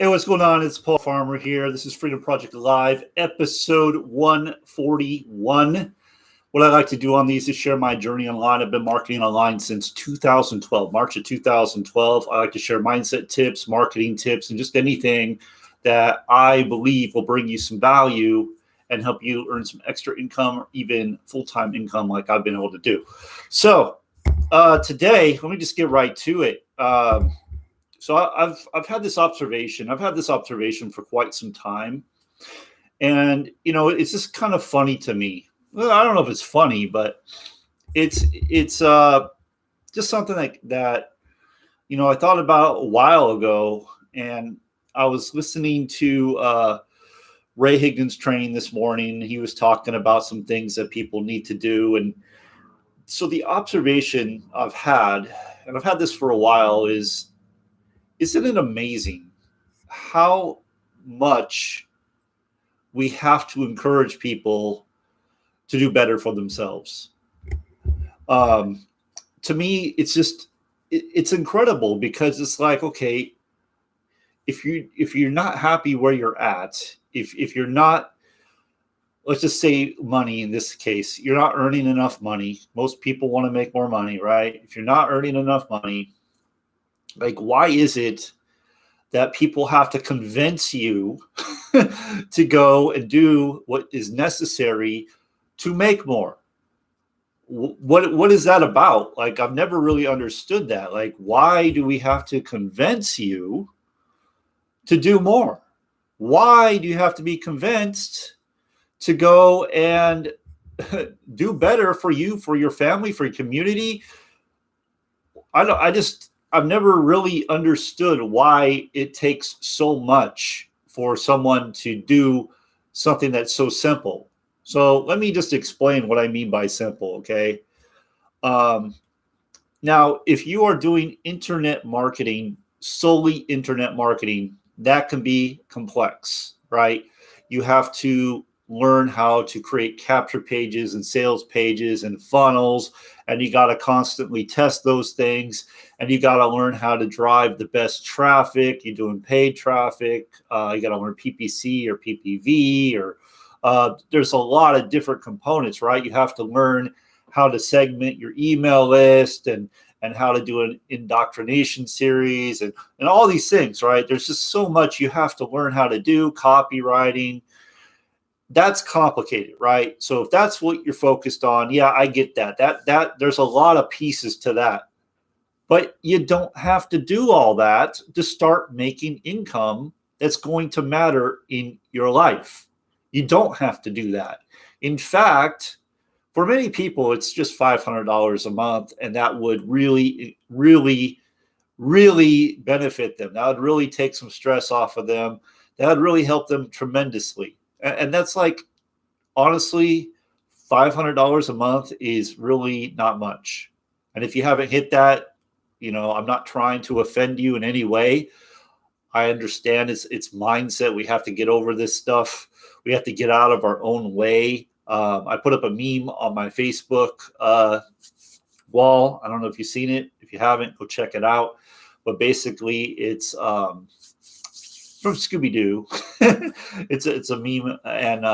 Hey, what's going on? It's Paul Farmer here. This is Freedom Project Live, episode 141. What I like to do on these is share my journey online. I've been marketing online since 2012, March of 2012. I like to share mindset tips, marketing tips, and just anything that I believe will bring you some value and help you earn some extra income or even full-time income like I've been able to do. So today, let me just get right to it. So I've had this observation. I've had this observation for quite some time, and it's just kind of funny to me. Well, I don't know if it's funny, but it's just something that I thought about a while ago, and I was listening to Ray Higdon's training this morning. He was talking about some things that people need to do, and so the observation I've had, and I've had this for a while, is. Isn't it amazing how much we have to encourage people to do better for themselves? To me, it's incredible, because it's like, okay, if you're not happy where you're at, if you're not, let's just say money in this case, you're not earning enough money. Most people want to make more money, right? If you're not earning enough money, like, why is it that people have to convince you to go and do what is necessary to make more? What is that about? Like, I've never really understood that. Like, why do we have to convince you to do more? Why do you have to be convinced to go and do better for you, for your family, for your community? I've never really understood why it takes so much for someone to do something that's so simple. So let me just explain what I mean by simple, okay? Now, if you are doing internet marketing, solely internet marketing, that can be complex, right? You have to learn how to create capture pages and sales pages and funnels, and you got to constantly test those things, and you got to learn how to drive the best traffic. You're doing paid traffic. You got to learn PPC or PPV, or there's a lot of different components, right? You have to learn how to segment your email list, and how to do an indoctrination series, and all these things, right? There's just so much you have to learn how to do. Copywriting, that's complicated, right? So if that's what you're focused on, yeah, I get that. That there's a lot of pieces to that. But you don't have to do all that to start making income that's going to matter in your life. You don't have to do that. In fact, for many people, it's just $500 a month, and that would really, really, really benefit them. That would really take some stress off of them. That would really help them tremendously. And that's, like, honestly, $500 a month is really not much. And if you haven't hit that, I'm not trying to offend you in any way. I understand it's mindset. We have to get over this stuff. We have to get out of our own way. I put up a meme on my Facebook wall. I don't know if you've seen it. If you haven't, go check it out. But basically, it's from Scooby Doo. It's a meme, and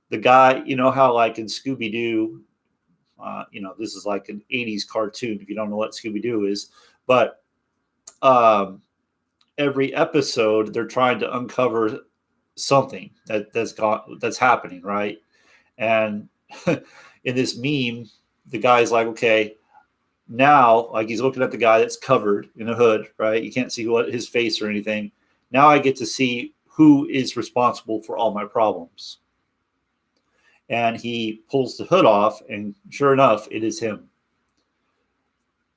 the guy, how, like, in Scooby Doo, this is like an 80s cartoon if you don't know what Scooby Doo is, but every episode they're trying to uncover something that's happening, right? And in this meme, the guy's like, okay, now, like, he's looking at the guy that's covered in a hood, right? You can't see his face or anything. Now I get to see who is responsible for all my problems. And he pulls the hood off, and sure enough, it is him.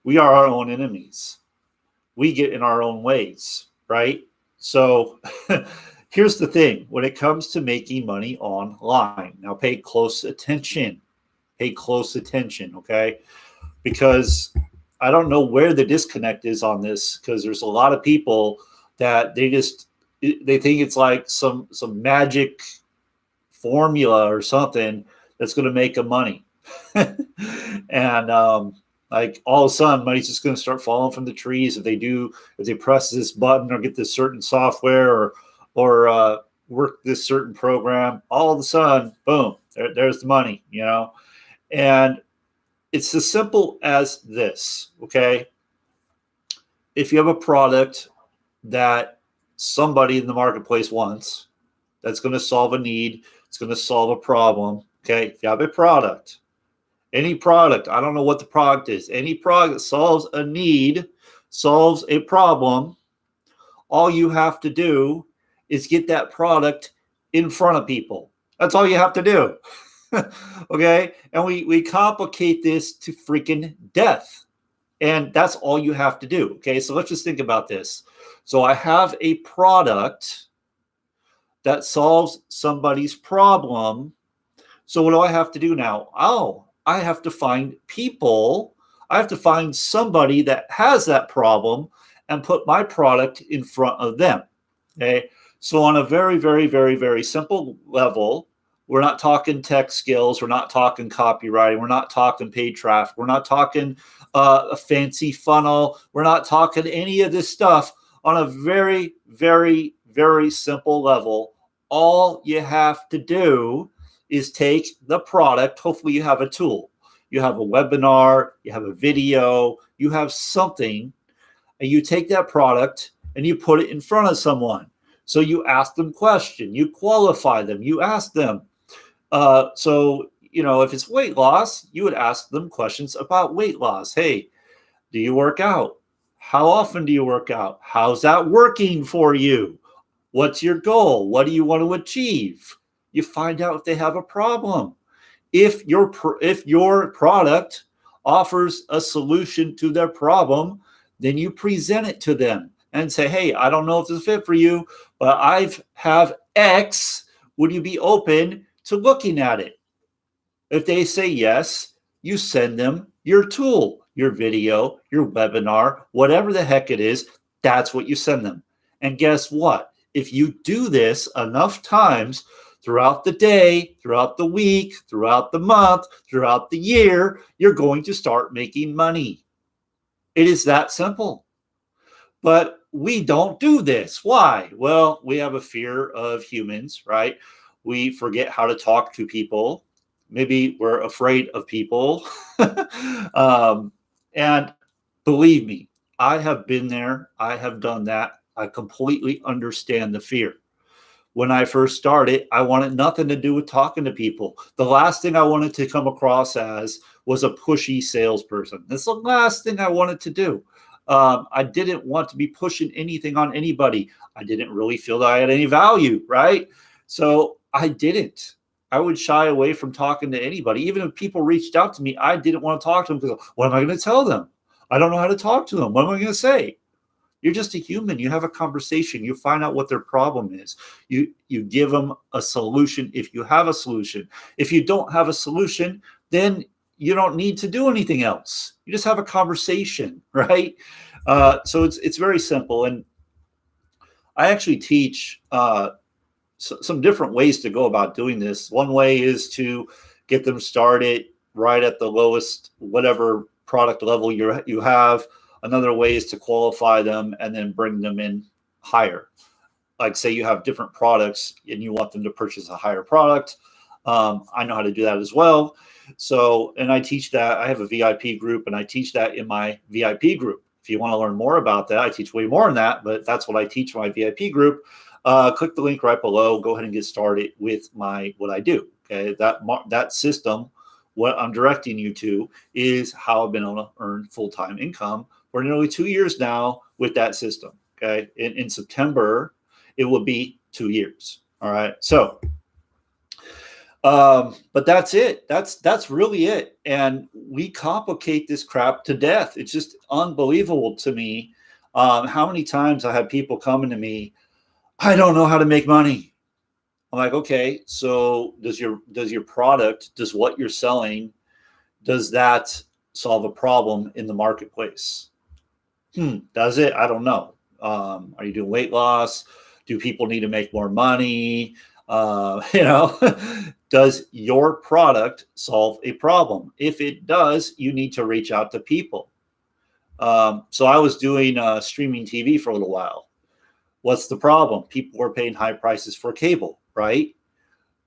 We are our own enemies. We get in our own ways, right? So here's the thing. When it comes to making money online, now pay close attention. Pay close attention, okay? Because I don't know where the disconnect is on this, because there's a lot of people that they think it's like some magic formula or something that's going to make them money. And Like all of a sudden, money's just going to start falling from the trees if they press this button or get this certain software or work this certain program. All of a sudden, boom, there's the money, And it's as simple as this, okay? If you have a product that somebody in the marketplace wants, that's going to solve a need, it's going to solve a problem, okay? If you have a product, any product, I don't know what the product is, any product that solves a need, solves a problem, all you have to do is get that product in front of people. That's all you have to do. Okay? And we complicate this to freaking death. And that's all you have to do. Okay? So let's just think about this. So I have a product that solves somebody's problem. So what do I have to do now? I have to find people. I have to find somebody that has that problem and put my product in front of them. Okay. So on a very, very, very, very simple level, we're not talking tech skills. We're not talking copywriting. We're not talking paid traffic. We're not talking a fancy funnel. We're not talking any of this stuff. On a very, very, very simple level, all you have to do is take the product. Hopefully you have a tool. You have a webinar, you have a video, you have something, and you take that product and you put it in front of someone. So you ask them questions, you qualify them, you ask them. If it's weight loss, you would ask them questions about weight loss. Hey, do you work out? How often do you work out? How's that working for you? What's your goal? What do you want to achieve? You find out if they have a problem. If your product offers a solution to their problem, then you present it to them and say, hey, I don't know if this is fit for you, but I have X. Would you be open to looking at it? If they say yes, you send them your tool, your video, your webinar, whatever the heck it is, that's what you send them. And guess what? If you do this enough times throughout the day, throughout the week, throughout the month, throughout the year, you're going to start making money. It is that simple. But we don't do this. Why? Well, we have a fear of humans, right? We forget how to talk to people. Maybe we're afraid of people. And believe me, I have been there. I have done that. I completely understand the fear. When I first started, I wanted nothing to do with talking to people. The last thing I wanted to come across as was a pushy salesperson. That's the last thing I wanted to do. I didn't want to be pushing anything on anybody. I didn't really feel that I had any value, right? So I didn't. I would shy away from talking to anybody. Even if people reached out to me, I didn't want to talk to them because what am I going to tell them? I don't know how to talk to them. What am I going to say? You're just a human. You have a conversation. You find out what their problem is. You give them a solution if you have a solution. If you don't have a solution, then you don't need to do anything else. You just have a conversation, right? So it's very simple. And I actually teach some different ways to go about doing this. One way is to get them started right at the lowest, whatever product level you have. Another way is to qualify them and then bring them in higher. Like say you have different products and you want them to purchase a higher product. I know how to do that as well. So, and I teach that. I have a VIP group and I teach that in my VIP group. If you want to learn more about that, I teach way more than that, but that's what I teach in my VIP group. Click the link right below. Go ahead and get started with what I do. Okay, that system, what I'm directing you to is how I've been able to earn full-time income for nearly 2 years now with that system. Okay, in September it will be 2 years. All right, so but that's it. That's really it. And we complicate this crap to death. It's just unbelievable to me how many times I have people coming to me, I don't know how to make money. I'm like, okay, so does your product, does what you're selling, does that solve a problem in the marketplace? Does it? I don't know. Are you doing weight loss? Do people need to make more money? Does your product solve a problem? If it does, you need to reach out to people. So I was doing streaming TV for a little while. What's the problem? People were paying high prices for cable, right?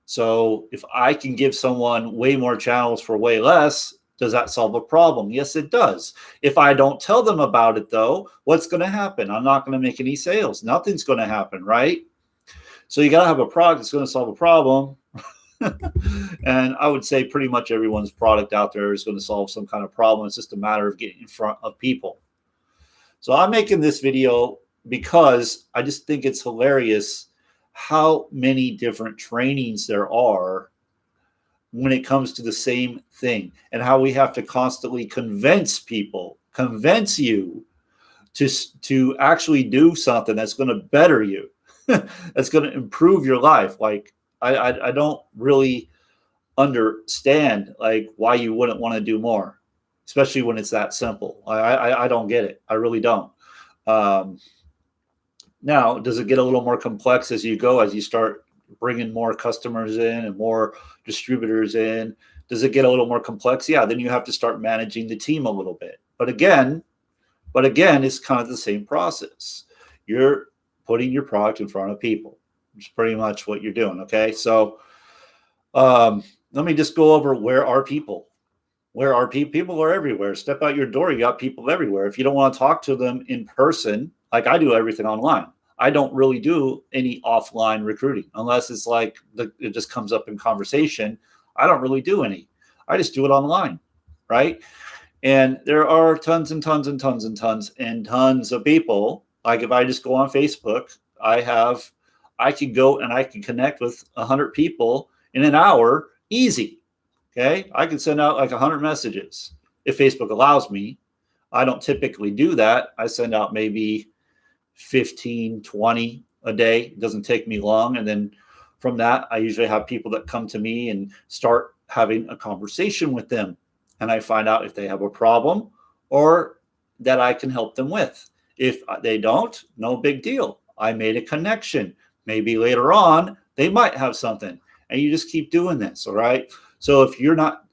So if I can give someone way more channels for way less, does that solve a problem? Yes, it does. If I don't tell them about it, though, what's going to happen? I'm not going to make any sales. Nothing's going to happen, right? So you got to have a product that's going to solve a problem. And I would say pretty much everyone's product out there is going to solve some kind of problem. It's just a matter of getting in front of people. So I'm making this video because I just think it's hilarious how many different trainings there are when it comes to the same thing, and how we have to constantly convince you to actually do something that's going to better you, that's going to improve your life. Like I don't really understand like why you wouldn't want to do more, especially when it's that simple. I don't get it. I really don't. Now, does it get a little more complex as you go, as you start bringing more customers in and more distributors in? Does it get a little more complex? Yeah, then you have to start managing the team a little bit. But again, it's kind of the same process. You're putting your product in front of people. It's pretty much what you're doing. Okay, so let me just go over, where are people? Where are people? People are everywhere. Step out your door, you got people everywhere. If you don't want to talk to them in person, like I do everything online. I don't really do any offline recruiting unless it's like it just comes up in conversation. I don't really do any. I just do it online, right? And there are tons and tons and tons and tons and tons of people. Like if I just go on Facebook, I can go and I can connect with 100 people in an hour, easy. Okay, I can send out like 100 messages if Facebook allows me. I don't typically do that. I send out maybe 15, 20 a day. It doesn't take me long. And then from that, I usually have people that come to me and start having a conversation with them. And I find out if they have a problem or that I can help them with. If they don't, no big deal. I made a connection. Maybe later on, they might have something. And you just keep doing this, all right? So if you're not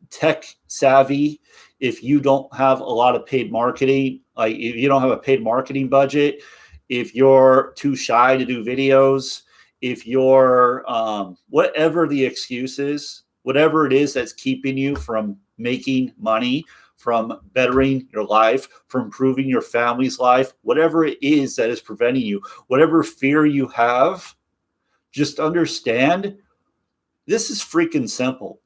tech savvy, if you don't have a lot of paid marketing, like if you don't have a paid marketing budget, if you're too shy to do videos, if you're whatever the excuse is, whatever it is that's keeping you from making money, from bettering your life, from improving your family's life, whatever it is that is preventing you, whatever fear you have, just understand this is freaking simple.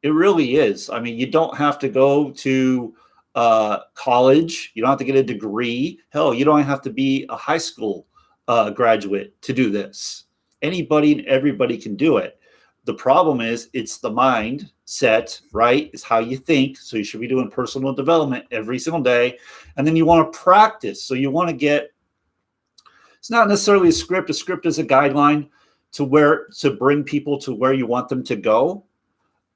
It really is. I mean, you don't have to go to college. You don't have to get a degree. Hell, you don't have to be a high school graduate to do this. Anybody and everybody can do it. The problem is it's the mindset, right? It's how you think. So you should be doing personal development every single day. And then you want to practice. So you want to get, it's not necessarily a script. A script is a guideline to bring people to where you want them to go.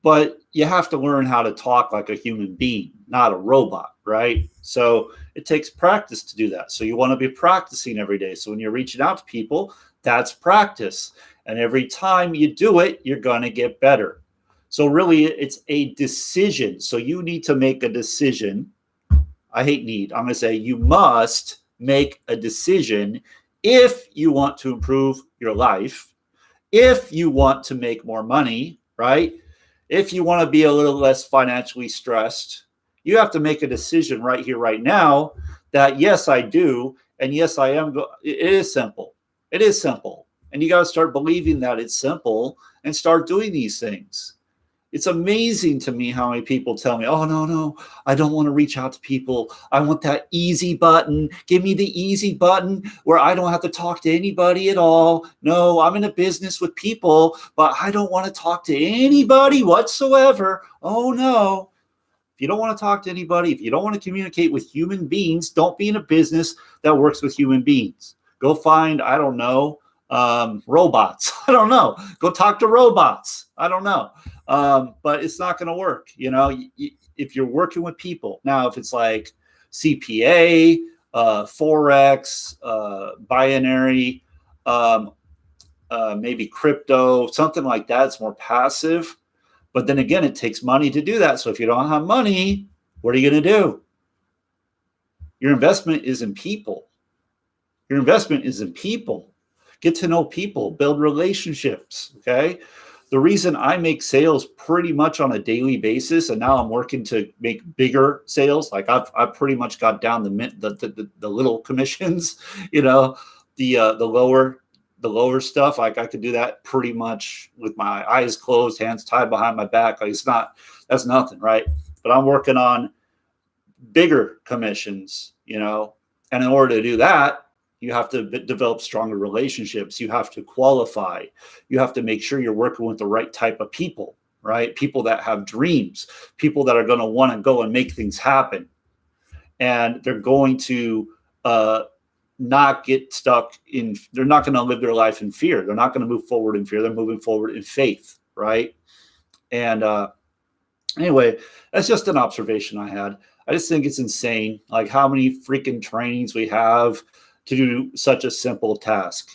But you have to learn how to talk like a human being, not a robot, right? So it takes practice to do that. So you want to be practicing every day. So when you're reaching out to people, that's practice. And every time you do it, you're going to get better. So really, it's a decision. So you need to make a decision. I hate need. I'm going to say you must make a decision if you want to improve your life, if you want to make more money, right? If you want to be a little less financially stressed, you have to make a decision right here, right now that yes, I do. And yes, I am. It is simple. It is simple. And you got to start believing that it's simple and start doing these things. It's amazing to me how many people tell me, oh, no, I don't want to reach out to people. I want that easy button. Give me the easy button where I don't have to talk to anybody at all. No, I'm in a business with people, but I don't want to talk to anybody whatsoever. Oh, no. If you don't want to talk to anybody, if you don't want to communicate with human beings, don't be in a business that works with human beings. Go find, I don't know, robots. I don't know. Go talk to robots. I don't know. But it's not going to work. You know, if you're working with people now, if it's like CPA, Forex, binary, maybe crypto, something like that. It's more passive. But then again, it takes money to do that. So if you don't have money, what are you going to do? Your investment is in people. Your investment is in people. Get to know people, build relationships. Okay. The reason I make sales pretty much on a daily basis, and now I'm working to make bigger sales. Like I've pretty much got down the little commissions, you know, the lower stuff. Like I could do that pretty much with my eyes closed, hands tied behind my back. Like that's nothing, right? But I'm working on bigger commissions, you know, and in order to do that, you have to develop stronger relationships. You have to qualify. You have to make sure you're working with the right type of people, right? People that have dreams, people that are going to want to go and make things happen. And they're going to not get stuck they're not going to live their life in fear. They're not going to move forward in fear. They're moving forward in faith, right? And anyway, that's just an observation I had. I just think it's insane, like how many freaking trainings we have to do such a simple task.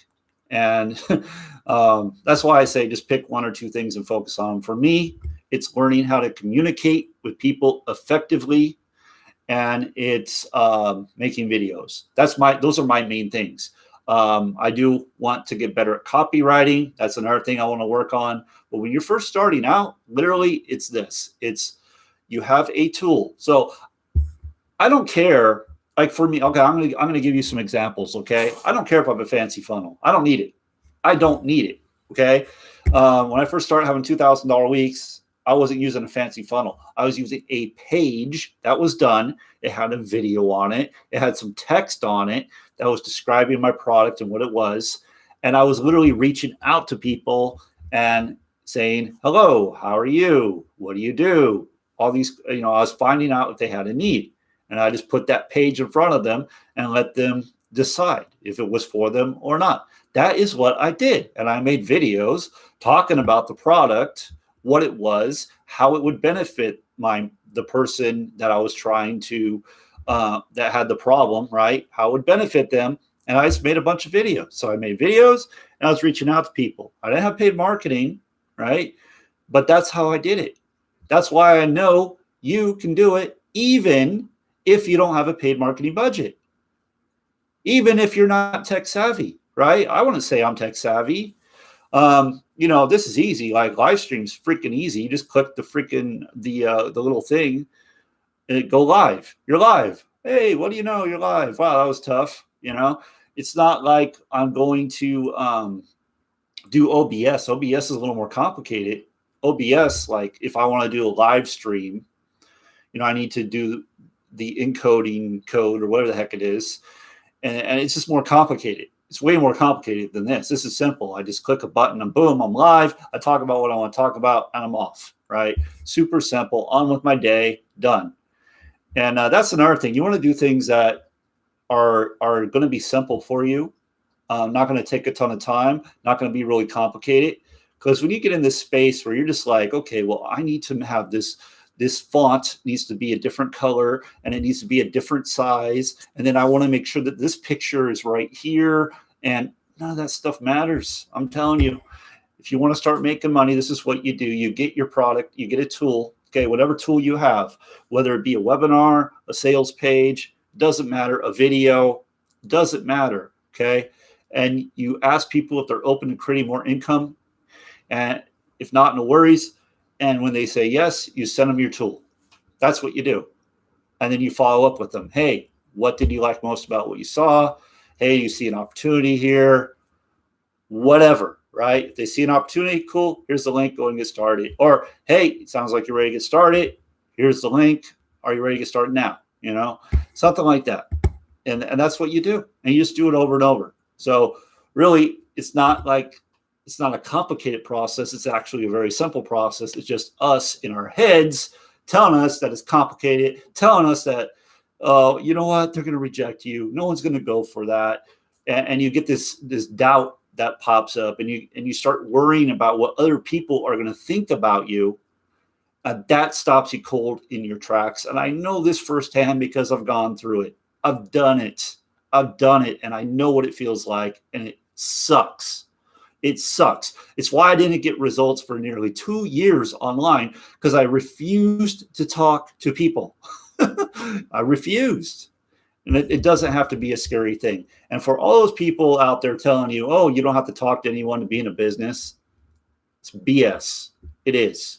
And that's why I say just pick one or two things and focus on them. For me, it's learning how to communicate with people effectively, and it's making videos. Those are my main things. I do want to get better at copywriting. That's another thing I want to work on. But when you're first starting out, literally it's this. You have a tool. So I don't care. Like for me, okay, I'm gonna give you some examples. Okay, I don't care if I have a fancy funnel. I don't need it. I don't need it. Okay, when I first started having $2,000 weeks, I wasn't using a fancy funnel. I was using a page that was done. It had a video on it. It had some text on it that was describing my product and what it was. And I was literally reaching out to people and saying, "Hello, how are you? What do you do?" All these, I was finding out if they had a need. And I just put that page in front of them and let them decide if it was for them or not. That is what I did. And I made videos talking about the product, what it was, how it would benefit the person that I was trying to, that had the problem, right? How it would benefit them. And I just made a bunch of videos. So I made videos and I was reaching out to people. I didn't have paid marketing, right? But that's how I did it. That's why I know you can do it even if you don't have a paid marketing budget, even if you're not tech savvy, right? I want to say I'm tech savvy. This is easy. Like live streams, freaking easy. You just click the freaking the little thing, and it go live. You're live. Hey, what do you know? You're live. Wow, that was tough. It's not like I'm going to do OBS. OBS is a little more complicated. OBS, like if I want to do a live stream, I need to do the encoding code or whatever the heck it is. And it's just more complicated. It's way more complicated than this. This is simple. I just click a button and boom, I'm live. I talk about what I want to talk about and I'm off, right? Super simple. On with my day, done. And that's another thing. You want to do things that are going to be simple for you. Not going to take a ton of time, not going to be really complicated. Because when you get in this space where you're just like, okay, well, I need to have this font needs to be a different color and it needs to be a different size. And then I want to make sure that this picture is right here. And none of that stuff matters. I'm telling you, if you want to start making money, this is what you do. You get your product, you get a tool, okay, whatever tool you have, whether it be a webinar, a sales page, doesn't matter, a video, doesn't matter, okay? And you ask people if they're open to creating more income. And if not, no worries. And when they say yes, you send them your tool. That's what you do. And then you follow up with them. Hey, what did you like most about what you saw? Hey, you see an opportunity here? Whatever, right? If they see an opportunity, cool. Here's the link. Go and get started. Or, hey, it sounds like you're ready to get started. Here's the link. Are you ready to get started now? Something like that. And that's what you do. And you just do it over and over. So really, it's not a complicated process. It's actually a very simple process. It's just us in our heads telling us that it's complicated, telling us that, you know what, they're going to reject you. No one's going to go for that. And you get this doubt that pops up and you start worrying about what other people are going to think about you. That stops you cold in your tracks. And I know this firsthand because I've gone through it. I've done it. And I know what it feels like. And it sucks. It sucks. It's why I didn't get results for nearly 2 years online, because I refused to talk to people. I refused. And it doesn't have to be a scary thing. And for all those people out there telling you, oh, you don't have to talk to anyone to be in a business, it's BS. It is.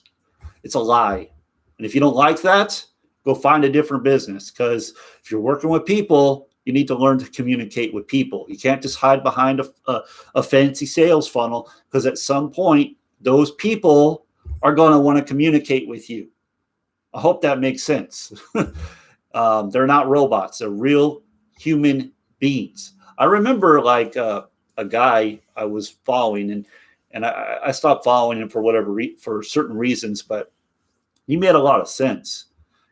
It's a lie. And if you don't like that, go find a different business, because if you're working with people, you need to learn to communicate with people. You can't just hide behind a fancy sales funnel, because at some point, those people are going to want to communicate with you. I hope that makes sense. They're not robots. They're real human beings. I remember like a guy I was following, and I stopped following him for for certain reasons, but he made a lot of sense.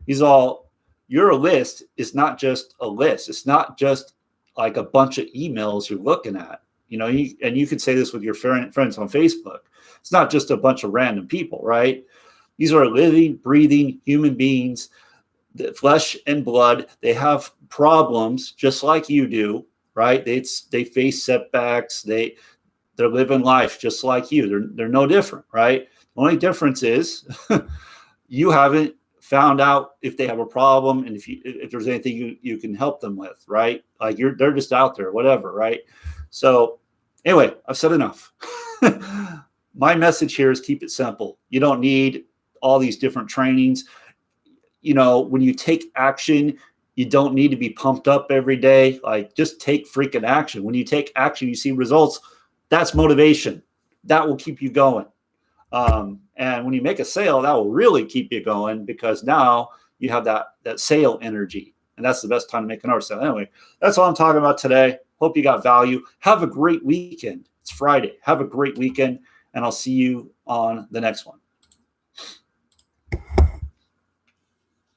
He's all, your list is not just a list. It's not just like a bunch of emails you're looking at. You know, and you could say this with your friends on Facebook. It's not just a bunch of random people, right? These are living, breathing human beings, flesh and blood. They have problems just like you do, right? They face setbacks. They're living life just like you. They're no different, right? The only difference is you haven't found out if they have a problem, and if there's anything you can help them with, right? Like they're just out there, whatever, right? So anyway, I've said enough. My message here is keep it simple. You don't need all these different trainings. You know, when you take action, you don't need to be pumped up every day. Like, just take freaking action. When you take action, you see results. That's motivation. That will keep you going. And when you make a sale, that will really keep you going, because now you have that sale energy, and that's the best time to make an order. So anyway, that's all I'm talking about today. Hope you got value. Have a great weekend. It's Friday. Have a great weekend, and I'll see you on the next one.